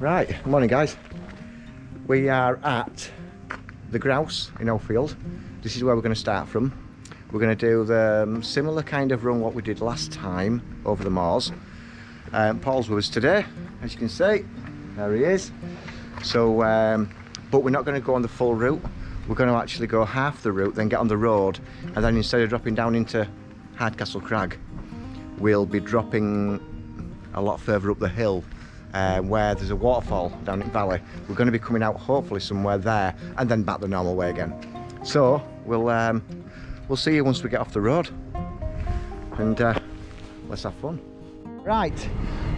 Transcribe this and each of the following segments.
Right, morning guys. We are at the Grouse in Oakfield. This is where we're going to start from. We're going to do the similar kind of run what we did last time over the moors. Paul's with us today, as you can see. There he is. So, but we're not going to go on the full route. We're going to actually go half the route, then get on the road, and then instead of dropping down into Hardcastle Crag, we'll be dropping a lot further up the hill where there's a waterfall down in the valley. We're going to be coming out hopefully somewhere there and then back the normal way again. So we'll see you once we get off the road, and let's have fun. Right,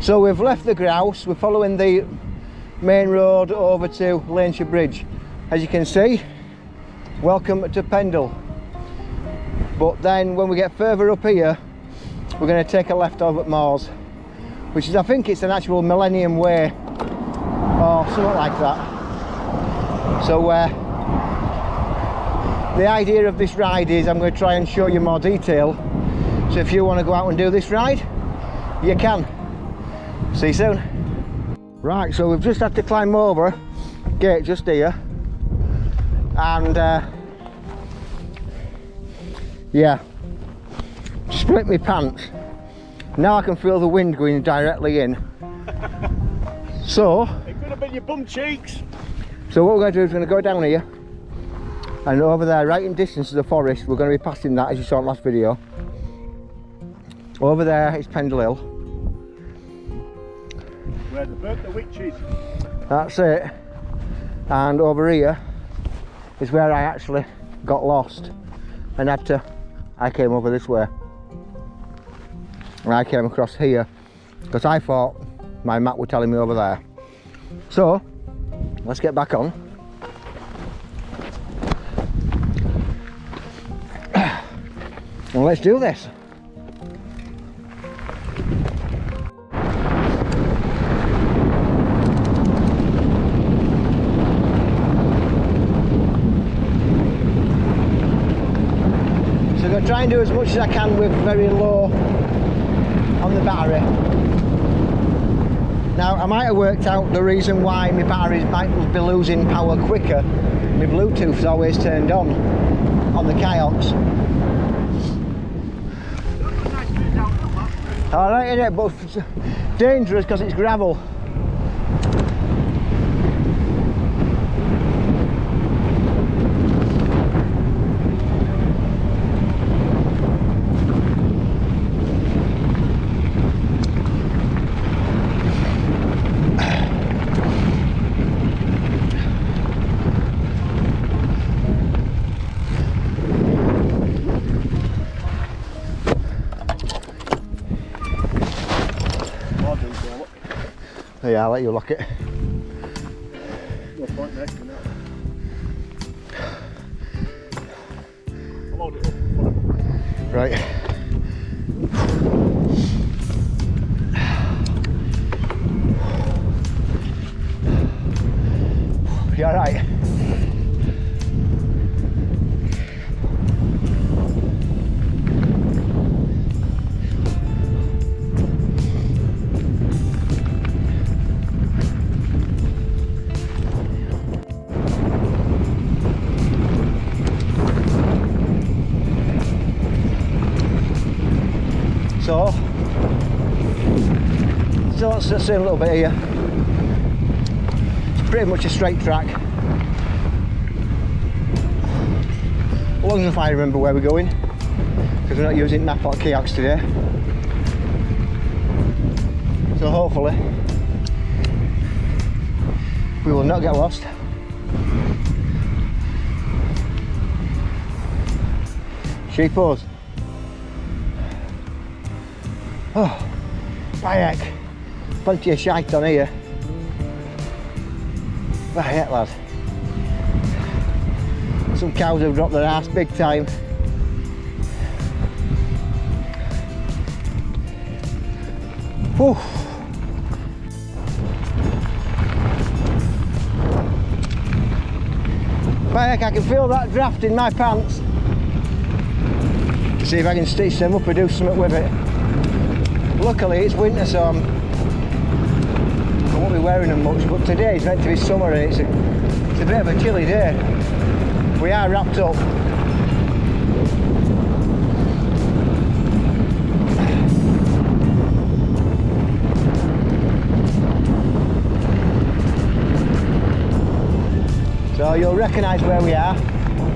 so we've left the Grouse. We're following the main road over to Laneshire Bridge. As you can see, welcome to Pendle. But then when we get further up here, we're going to take a left over at Moors, which is, I think it's an actual Millennium Way or something like that. So the idea of this ride is I'm going to try and show you more detail. So if you want to go out and do this ride, you can. See you soon. Right, so we've just had to climb over gate just here, and yeah, split my pants. Now I can feel the wind going directly in. So it could have been your bum cheeks. So what we're going to do is we're going to go down here, and over there, right in distance to the forest, we're going to be passing that, as you saw in the last video. Over there is Pendle Hill. Where they burnt the witches. That's it. And over here is where I actually got lost and I came over this way. And I came across here because I thought my map was telling me over there. So let's get back on. And let's do this. So I'm going to try and do as much as I can with very low on the battery. Now I might have worked out the reason why my batteries might be losing power quicker. My Bluetooth is always turned on the kayaks. Alright, isn't it? But it's dangerous because it's gravel. Yeah, I'll let you lock it. No point making it. I'll hold it up. Right. You alright? So let's just see a little bit here. It's pretty much a straight track. Long enough I remember where we're going, because we're not using map or kayaks today. So hopefully we will not get lost. Sheepos. Oh, by heck, plenty of shite on here. By heck, lad. Some cows have dropped their arse big time. Whew. By heck, I can feel that draft in my pants. See if I can stitch them up or do something with it. Luckily it's winter, so I'm won't be wearing them much, but today is meant to be summer and it's a bit of a chilly day. We are wrapped up. So you'll recognise where we are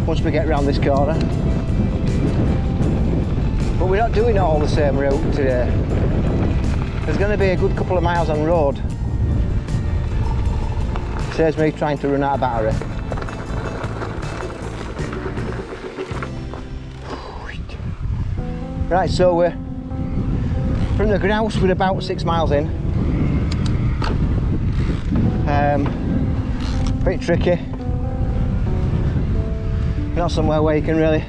once we get round this corner. But we're not doing it all the same route today. There's going to be a good couple of miles on road. Saves me trying to run out of battery. Right, so we're from the grouse, we're about 6 miles in. Bit tricky. Not somewhere where you can really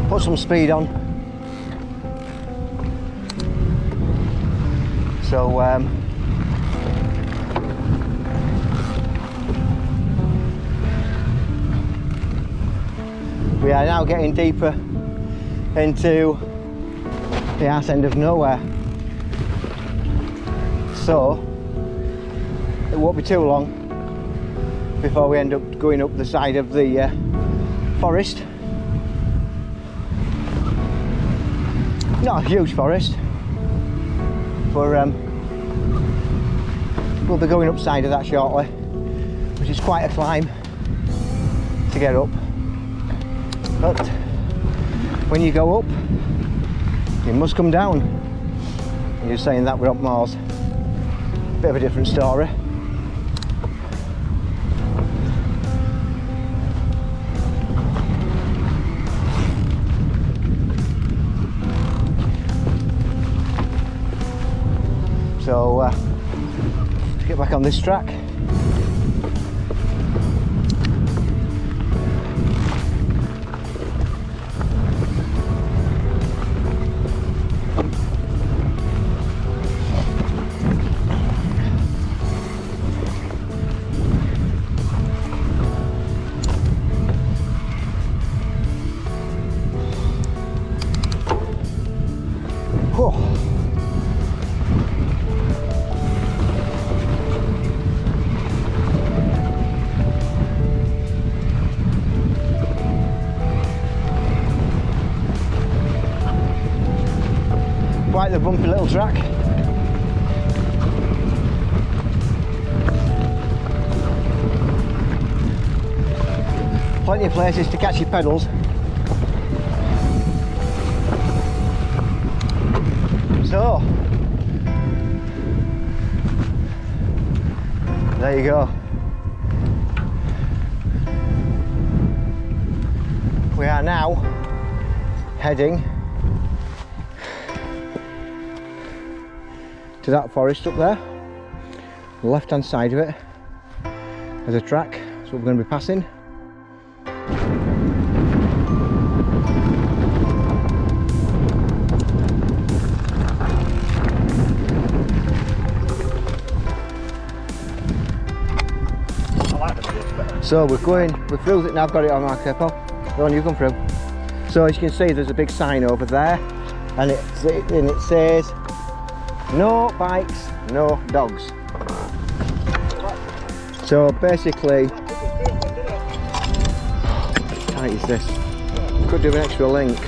put some speed on. So we are now getting deeper into the arse end of nowhere. So it won't be too long before we end up going up the side of the forest. Not a huge forest, but we'll be going upside of that shortly, which is quite a climb to get up. But when you go up, you must come down. And you're saying that we're up Mars. Bit of a different story. So let's get back on this track. Whoa. Quite the bumpy little track. Plenty of places to catch your pedals. So, there you go. We are now heading to that forest up there. The left hand side of it there's a track, so we're going to be passing. So we're through it now. I've got it on my capo. Go on, you come through. So as you can see, there's a big sign over there, and it says no bikes, no dogs. So basically, how tight is this? Could do an extra link.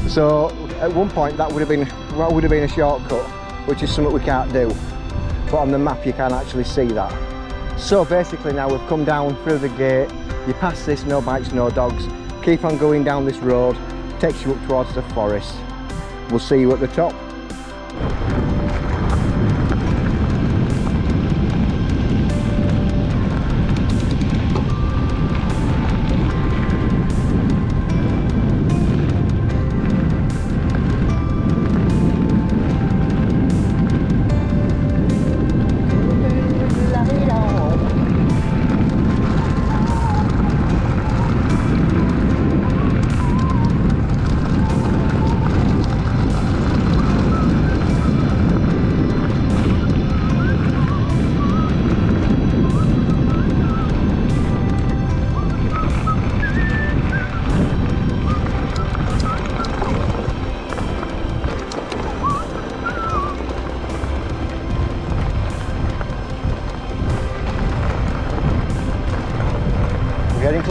So at one point that would have been a shortcut, which is something we can't do. But on the map you can actually see that. So basically now we've come down through the gate. You pass this no bikes, no dogs. Keep on going down this road. Takes you up towards the forest. We'll see you at the top.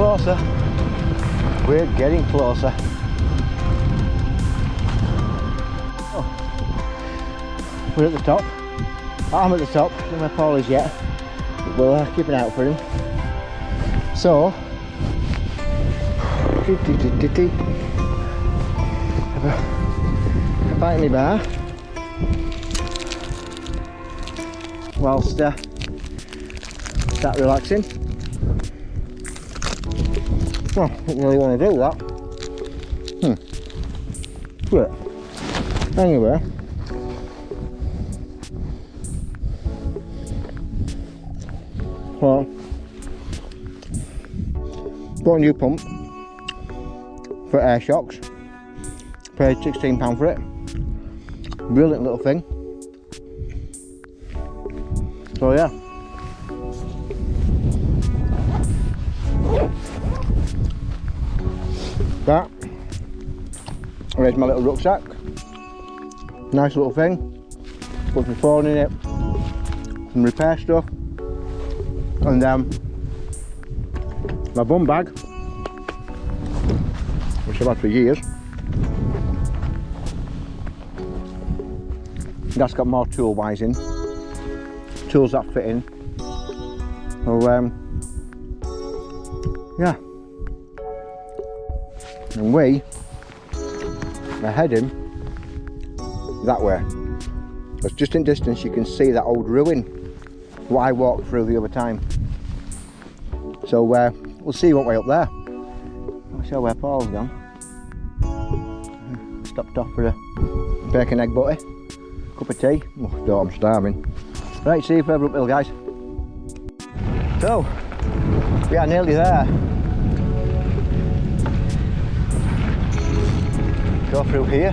closer. We're getting closer. Oh. We're at the top. I'm at the top. I don't know where Paul is yet. But we'll keep an eye out for him. So, have a bite in my bar. Whilst start relaxing. Well, I don't really want to do that. But anyway, well, got a new pump for air shocks. Paid £16 for it. Brilliant little thing. So yeah. That. There's my little rucksack. Nice little thing. Put my phone in it. Some repair stuff. And my bum bag, which I've had for years. That's got more tool wise in. Tools that fit in. So yeah. And we are heading that way. Because just in distance you can see that old ruin what I walked through the other time. So we'll see what way up there. I'll show where Paul's gone. Stopped off for a bacon egg butty, cup of tea. Oh, I'm starving. Right, see you further uphill, guys. So we are nearly there. Go through here.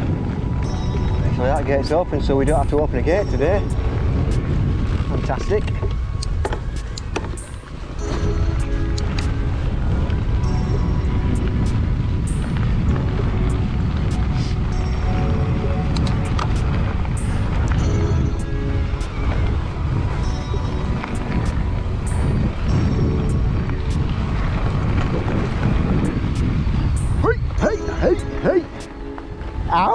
So that gate's open, so we don't have to open a gate today. Fantastic. Hey! Ow!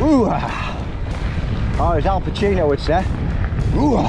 Ooh! Oh, as Al Pacino would say. Ooh!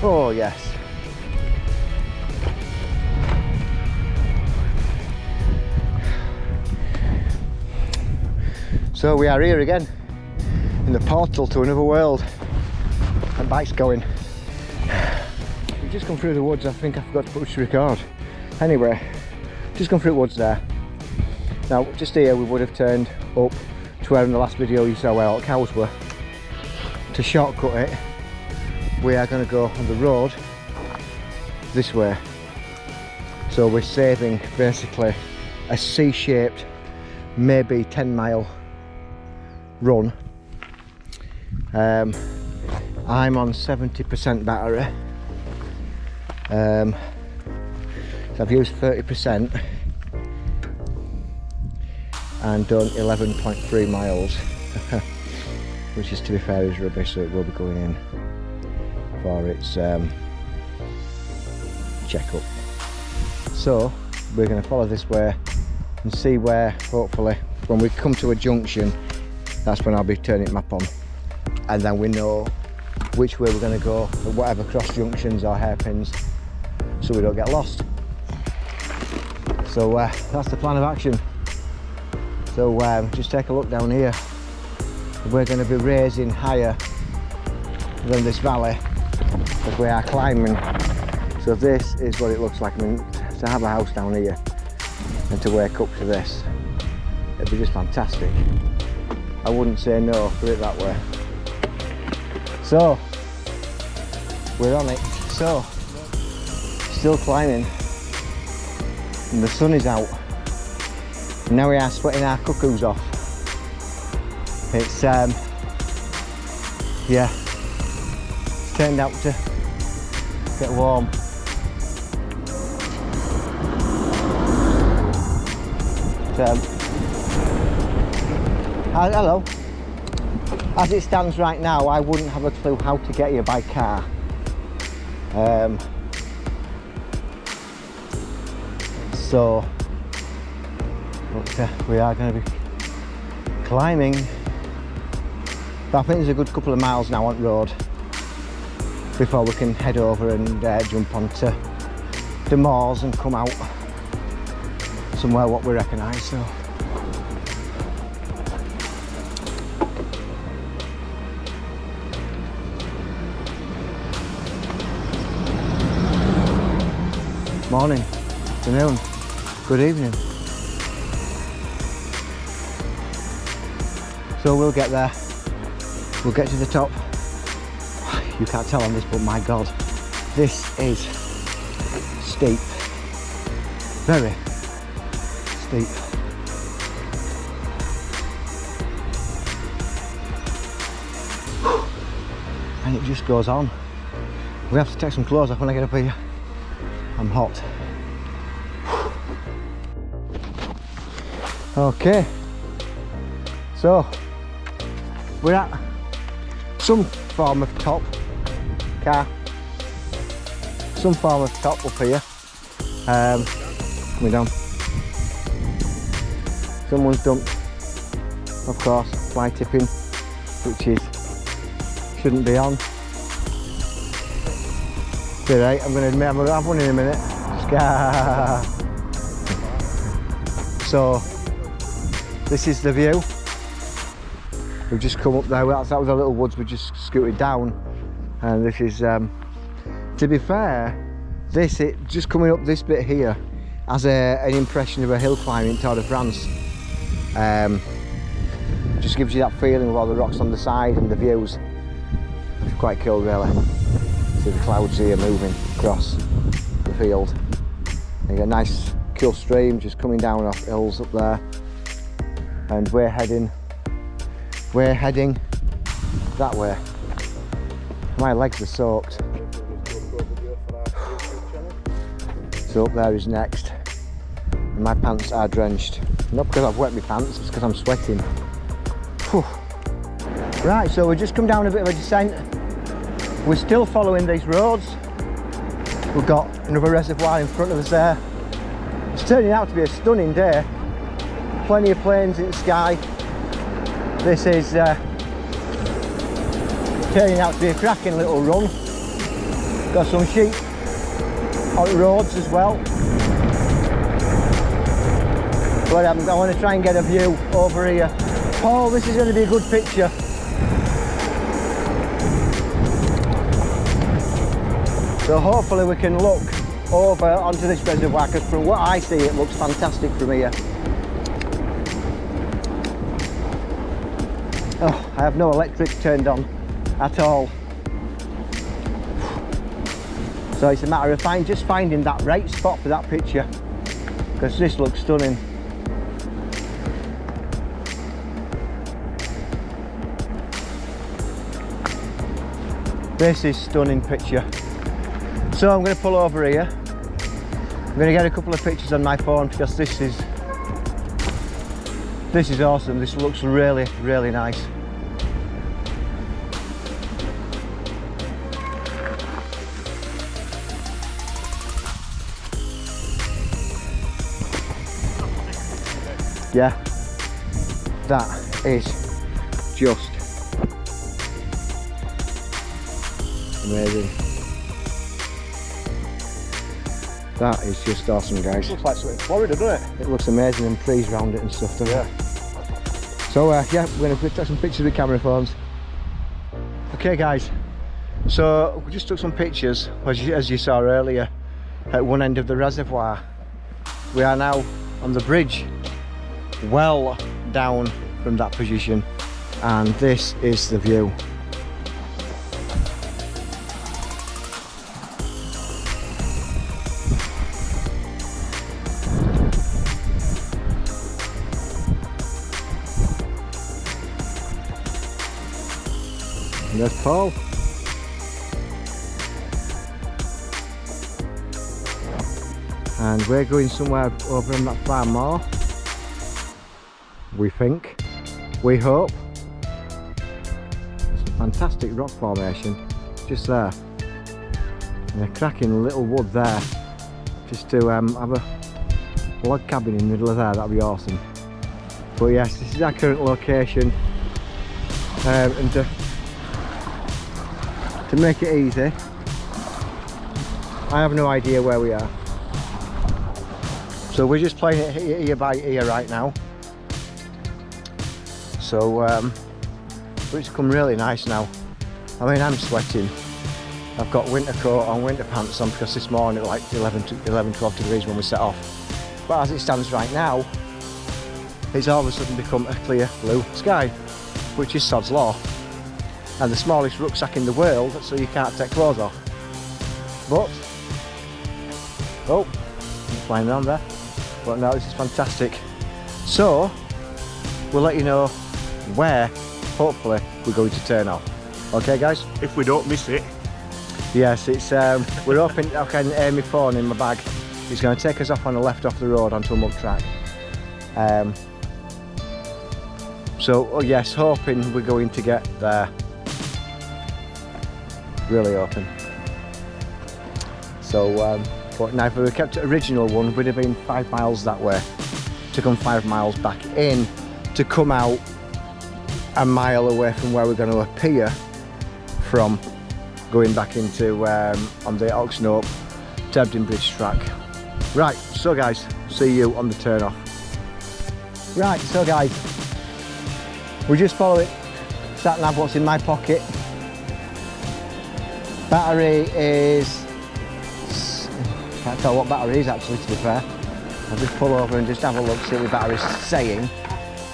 Oh yes. So we are here again in the portal to another world. And bike's going. We've just come through the woods. I think I forgot to push record. Anyway, just come through the woods there. Now just here we would have turned up to where in the last video you saw where all the cows were. To shortcut it, we are going to go on the road this way. So we're saving basically a C-shaped, maybe 10-mile run. I'm on 70% battery. So I've used 30% and done 11.3 miles, which is, to be fair, is rubbish, so it will be going in for its check-up. So we're going to follow this way and see where, hopefully, when we come to a junction, that's when I'll be turning the map on, and then we know which way we're going to go at whatever cross junctions or hairpins, so we don't get lost. So that's the plan of action. So just take a look down here. We're going to be raising higher than this valley as we are climbing. So this is what it looks like. I mean, to have a house down here and to wake up to this, it'd be just fantastic. I wouldn't say no, put it that way. So we're on it. So still climbing and the sun is out. And now we are sweating our cuckoos off. It's yeah, it's turned out to get warm. Hello. As it stands right now, I wouldn't have a clue how to get here by car. So, but, we are going to be climbing. But I think there's a good couple of miles now on road before we can head over and jump onto the moors and come out somewhere what we recognise. So. Morning, afternoon, good evening. So we'll get there. We'll get to the top. You can't tell on this, but my God, this is steep. Very steep. And it just goes on. We have to take some clothes off when I get up here. I'm hot. Okay. So we're at some form of top car, some form of top up here. Coming down. Someone's dumped, of course, fly tipping, which is shouldn't be on. It's alright, I'm going to admit I'm going to have one in a minute. Scar. So this is the view. We've just come up there, that was the little woods we just scooted down, and this is, to be fair, it just coming up this bit here has an impression of a hill climbing Tour de France. Just gives you that feeling with all the rocks on the side and the views. It's quite cool really. See the clouds here moving across the field. You get a nice cool stream just coming down off hills up there, and we're heading that way. My legs are soaked. So up there is next, and my pants are drenched. Not because I've wet my pants, it's because I'm sweating. Whew. Right, so we've just come down a bit of a descent. We're still following these roads. We've got another reservoir in front of us there. It's turning out to be a stunning day. Plenty of planes in the sky. This is turning out to be a cracking little run. Got some sheep on roads as well. But I want to try and get a view over here. Paul, this is going to be a good picture. So hopefully we can look over onto this reservoir, because from what I see it looks fantastic from here. Oh, I have no electric turned on at all. So it's a matter of just finding that right spot for that picture, because this looks stunning. This is stunning picture. So I'm going to pull over here. I'm going to get a couple of pictures on my phone, because this is awesome. This looks really, really nice. Yeah, that is just amazing. That is just awesome, guys. Looks like something in Florida, doesn't it? It looks amazing, and trees around it and stuff, doesn't it? So yeah, we're going to take some pictures with camera phones. Okay guys, So we just took some pictures, as you saw earlier, at one end of the reservoir. We are now on the bridge, well down from that position, and this is the view. And there's Paul. And we're going somewhere over on that far moor. We think. We hope. It's a fantastic rock formation just there. And a cracking little wood there. Just to have a log cabin in the middle of there, that'd be awesome. But yes, this is our current location. And to make it easy, I have no idea where we are. So we're just playing it ear by ear right now. So but it's come really nice now. I mean, I'm sweating. I've got winter coat on, winter pants on, because this morning it was like 11-12 degrees when we set off. But as it stands right now, it's all of a sudden become a clear blue sky, which is sod's law. And the smallest rucksack in the world, so you can't take clothes off. But, oh, I'm flying around there. But no, this is fantastic. So, we'll let you know where, hopefully, we're going to turn off. Okay, guys? If we don't miss it. Yes, it's we're hoping I can air my phone in my bag. It's going to take us off on the left off the road onto a mud track. So, oh yes, hoping we're going to get there. Really hoping. So, but now if we kept the original one, we'd have been 5 miles that way to come 5 miles back in, to come out a mile away from where we're going to appear from, going back into on the Oxenhope to Ebden Bridge track. Right, so guys, see you on the turn off. Right, so guys, we just follow it, sat nav what's in my pocket. Battery is, can't tell what battery is actually, to be fair. I'll just pull over and just have a look, see what the battery's saying.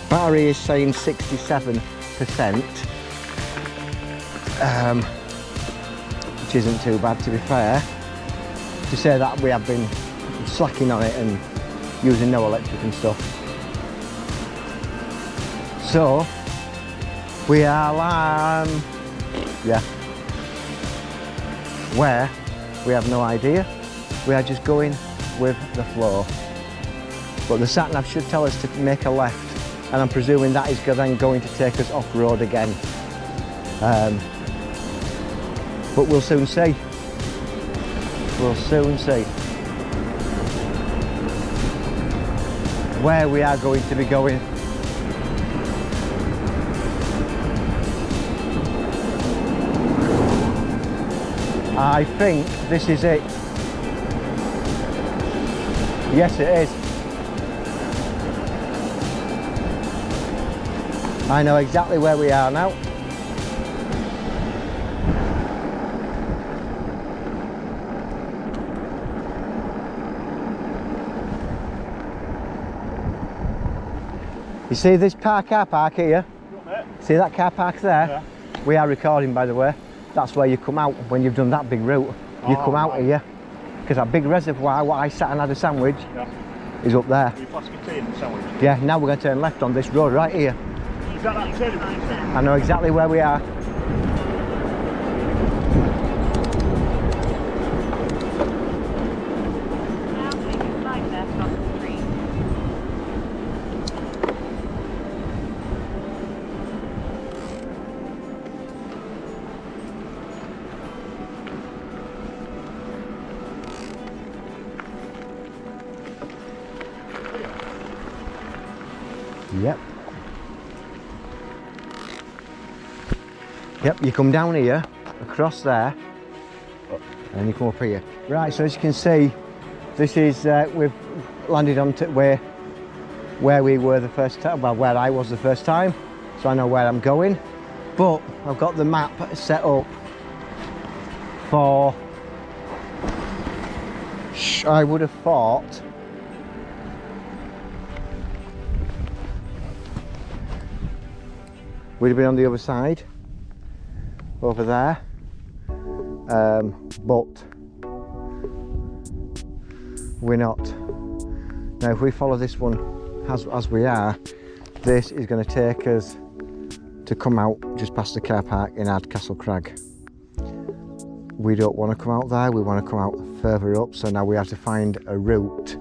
Battery is saying 67%, which isn't too bad, to be fair. To say that we have been slacking on it and using no electric and stuff. So, we are, yeah. Where? We have no idea. We are just going with the flow. But the sat nav should tell us to make a left, and I'm presuming that is then going to take us off road again. But we'll soon see. We'll soon see where we are going to be going. I think this is it. Yes, it is. I know exactly where we are now. You see this car park here? See that car park there? Yeah. We are recording, by the way. That's where you come out when you've done that big route. You come out here, because that big reservoir where I sat and had a sandwich is up there. Your flask of tea and the sandwich? Yeah, now we're going to turn left on this road right here. Is that turning? I know exactly where we are. Now take a slight left off the street. Yep. Yep, you come down here, across there, and you come up here. Right, so as you can see, this is, we've landed on to where we were the first time, well, where I was the first time, so I know where I'm going. But I've got the map set up for, I would have thought, we'd have been on the other side, over there, but we're not. Now if we follow this one as we are, this is going to take us to come out just past the car park in Ardcastle Crag. We don't want to come out there, we want to come out further up, so now we have to find a route.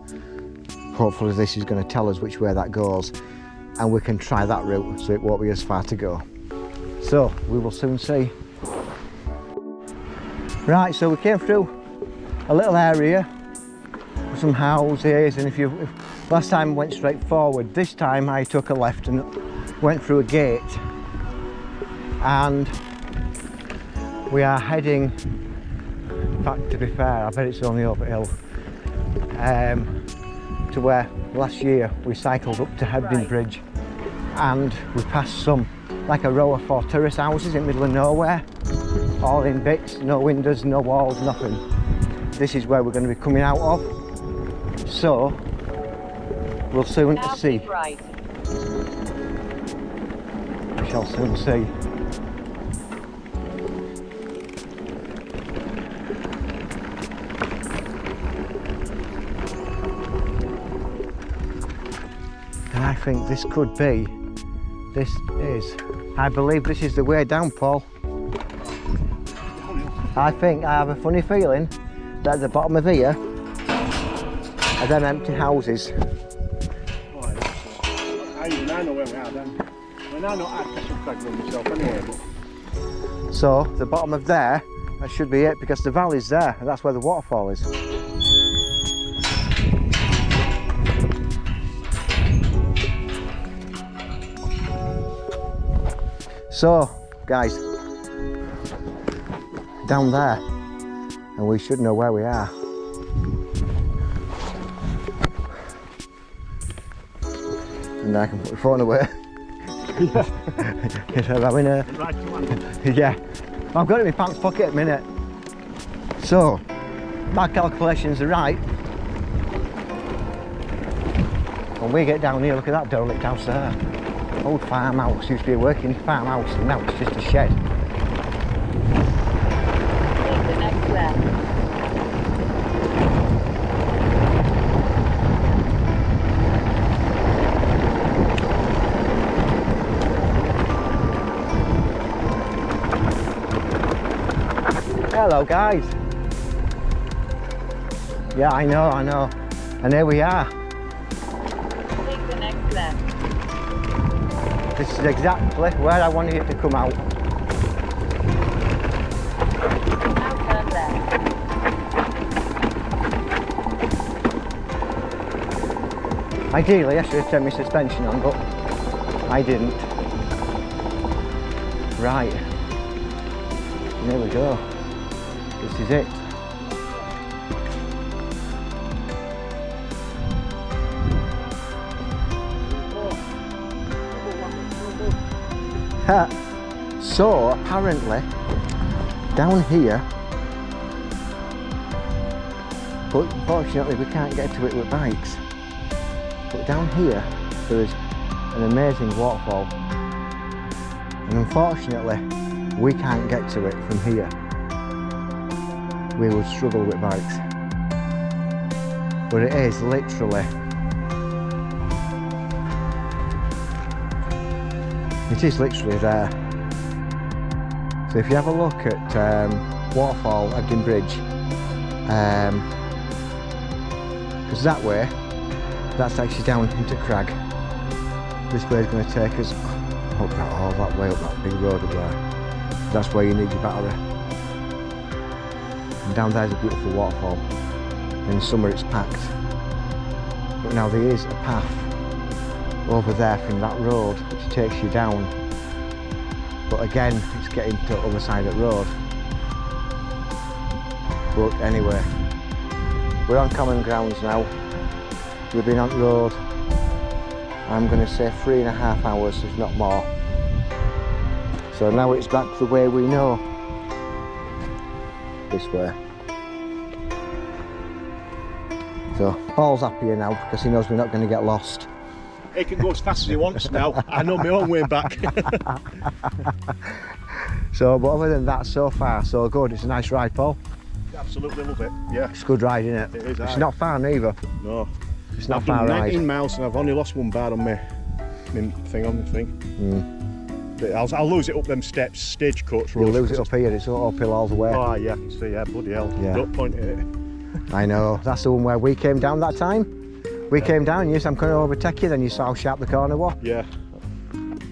Hopefully this is going to tell us which way that goes, and we can try that route so it won't be as far to go. So we will soon see. Right, so we came through a little area with some houses, and if last time I went straight forward, this time I took a left and went through a gate, and we are heading, in fact to be fair I bet it's only over hill, to where last year we cycled up to Hebden Bridge, and we passed some, like a row of 4 terrace houses in the middle of nowhere, all in bits, no windows, no walls, nothing. This is where we're going to be coming out of, so we'll soon see. Right. We shall soon see. And I think this could be, I believe this is the way down, Paul. I have a funny feeling that at the bottom of here are them empty houses. I know where we are then. We're now not at Castle Crag Run myself anyway. But... So the bottom of there, that should be it, because the valley's there and that's where the waterfall is. So guys, down there, and we should know where we are. And I can put the phone away. Yeah, I've got it in my pants pocket at the minute. So, my calculations are right. When we get down here, look at that derelict house there. Old farmhouse, used to be a working farmhouse, and now it's just a shed. Take the next left. Hello guys. Yeah, I know. And here we are. Take the next left. This is exactly where I wanted it to come out. Now turn left. Ideally I should have turned my suspension on, but I didn't. Right. And there we go. This is it. So apparently down here, but unfortunately we can't get to it with bikes, but down here there is an amazing waterfall, and unfortunately we can't get to it from here. We would struggle with bikes, but it is literally, there. So if you have a look at waterfall Hebden Bridge, because that way, that's actually down into Crag. This way is going to take us up that way up that big road up there. That's where you need your battery. And down there is a beautiful waterfall. In summer it's packed. But now there is a path over there from that road which takes you down. But again, it's getting to the other side of the road. But anyway, we're on common grounds now. We've been on the road, I'm going to say 3.5 hours, if not more. So now it's back the way we know. this way. So Paul's happier now because he knows we're not going to get lost. He can go as fast as he wants now. I know my own way back. So, but other than that, so far so good. It's a nice ride, Paul. Absolutely love it. Yeah. It's a good ride, isn't it? It is. It's not far neither. No. It's not I've far done ride. 19 miles and I've only lost 1 bar on my thing on the thing. But I'll lose it up them steps, stagecoach road. You'll lose it up here. It's uphill all the way. Oh yeah, I can see. Yeah, bloody hell. Yeah. Don't point at it. I know. That's the one where we came down that time. We came down and you said, I'm going to overtake you, then you saw how sharp the corner was. Yeah.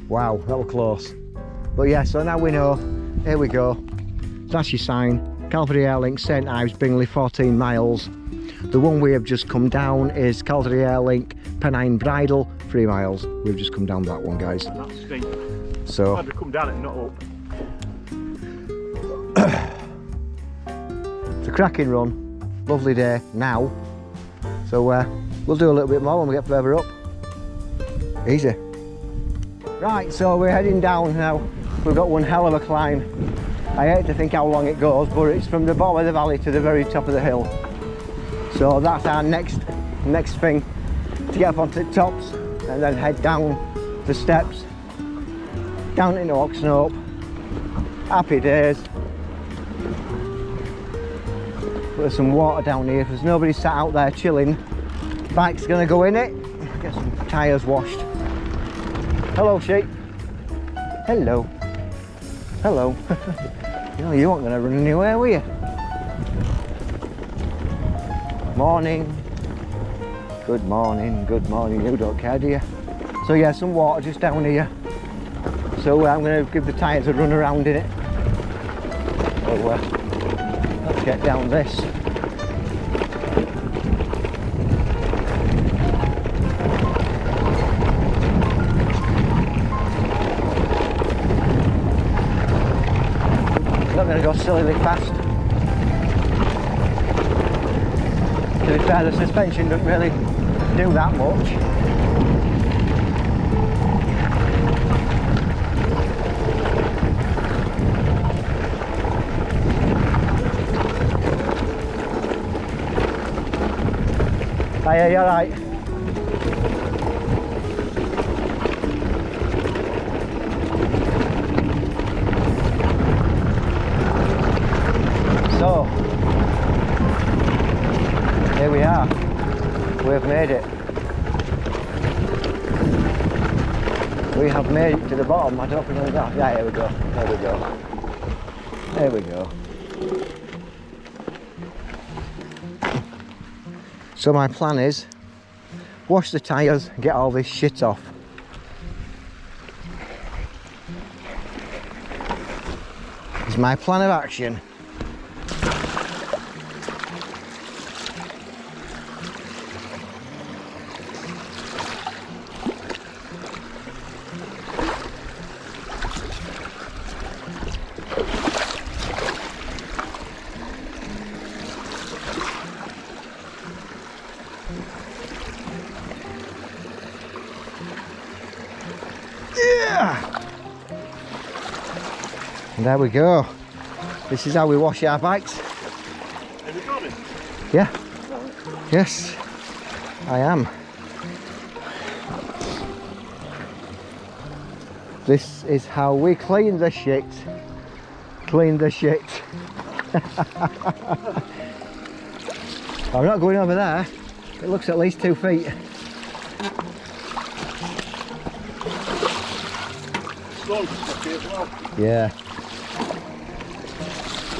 Wow, that was close. But yeah, so now we know. Here we go. That's your sign. Calvary Airlink, St Ives, Bingley, 14 miles. The one we have just come down is Calvary Airlink, Pennine Bridle, 3 miles. We've just come down that one, guys. That's steep. So Glad we come down it, not up. it's a cracking run. Lovely day now. So we'll do a little bit more when we get further up. Easy. Right, so we're heading down now. We've got one hell of a climb. I hate to think how long it goes, but it's from the bottom of the valley to the very top of the hill. So that's our next thing, to get up onto the tops and then head down the steps, down into Oxenhope. Happy days. There's some water down here. If there's nobody sat out there chilling, bike's gonna go in it. Get some tyres washed. Hello, sheep. Hello. Hello. No, you weren't gonna run anywhere, were you? Morning. Good morning, good morning. You don't care, do you? So yeah, some water just down here. So I'm gonna give the tyres a run around in it. So let's get down this. Not going to go sillily fast. To be fair, the suspension doesn't really do that much. Hiya, you alright? So, here we are. We've made it. We have made it to the bottom. I don't think we're going to go. Yeah, here we go. There we go. There we go. So my plan is wash the tyres and get all this shit off. It's my plan of action. And there we go. This is how we wash our bikes. Are you recording? Yeah. Yes, I am. This is how we clean the shit. Clean the shit. I'm not going over there. It looks at least 2 feet. Slow stuff here as well. Yeah.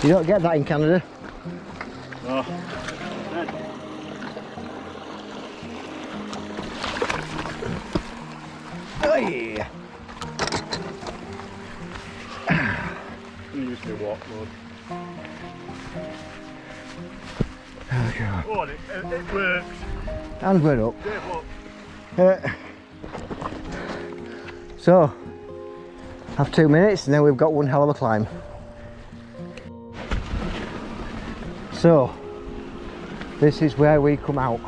You don't get that in Canada. No. Hey. You used to walk mode. There we go. Oh, and it works. And we're up. Dave, look. So, have 2 minutes and then we've got one hell of a climb. So, this is where we come out.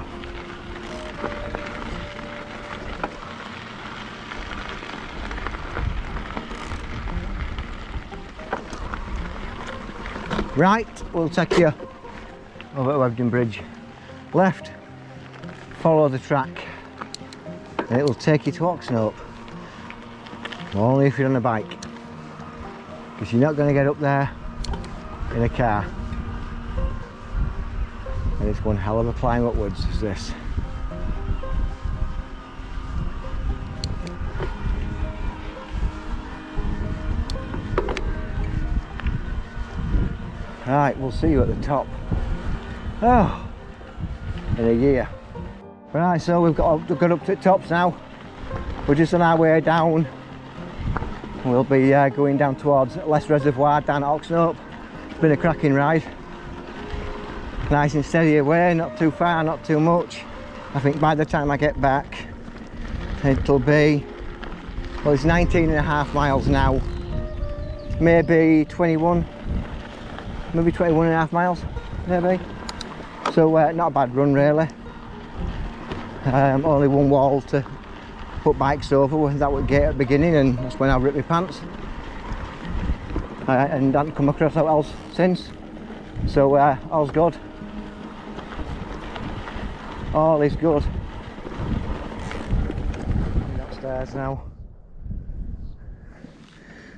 Right, we'll take you over to Webden Bridge. Left, follow the track, and it will take you to Oxenhope. Only if you're on a bike, because you're not going to get up there in a car. And it's one hell of a climb upwards, is this. Right, we'll see you at the top. Oh, in a year. Right, so we've got up to the tops now. We're just on our way down. We'll be going down towards Les Reservoir down at Oxenhope. It's been a cracking ride. Nice and steady away, not too far, not too much. I think by the time I get back, it'll be, well, it's 19.5 miles now. Maybe 21. Maybe 21.5 miles, maybe. So not a bad run really. Only one wall to put bikes over, that was gate at the beginning, and that's when I ripped my pants. And haven't come across that else since. So all's good. All is good. Upstairs now.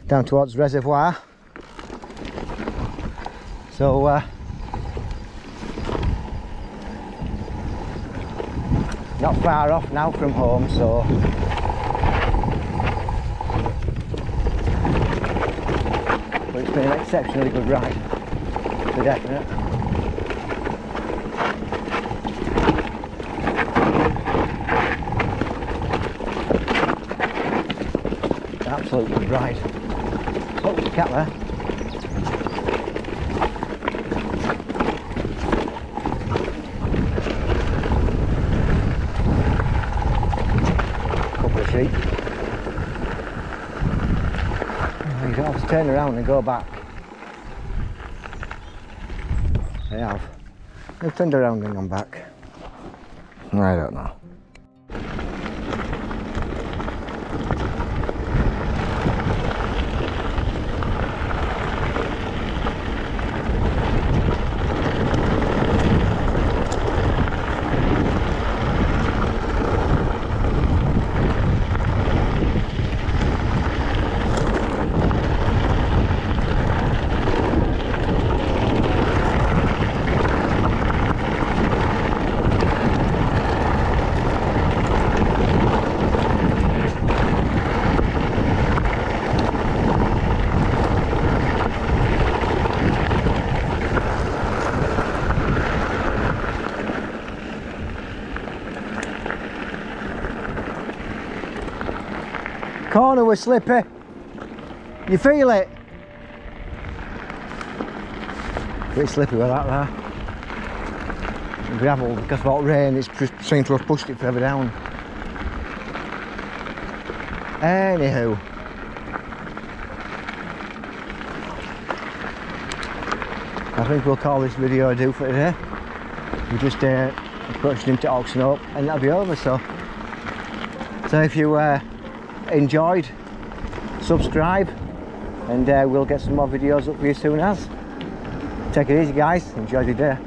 Down towards the reservoir. So not far off now from home, so but it's been an exceptionally good ride, for definite. Absolute good ride. Oh, there's a cat there. You don't have to turn around and go back. They have. They've turned around and gone back. I don't know. Corner was slippy. You feel it? A bit slippy with that there. Gravel, because of all rain, it's just seemed to have pushed it further down. Anywho. I think we'll call this video a do for today. We just approached into Oxenhope and that'll be over, so if you enjoyed, subscribe, and we'll get some more videos up for you soon as. Take it easy guys, enjoy your day.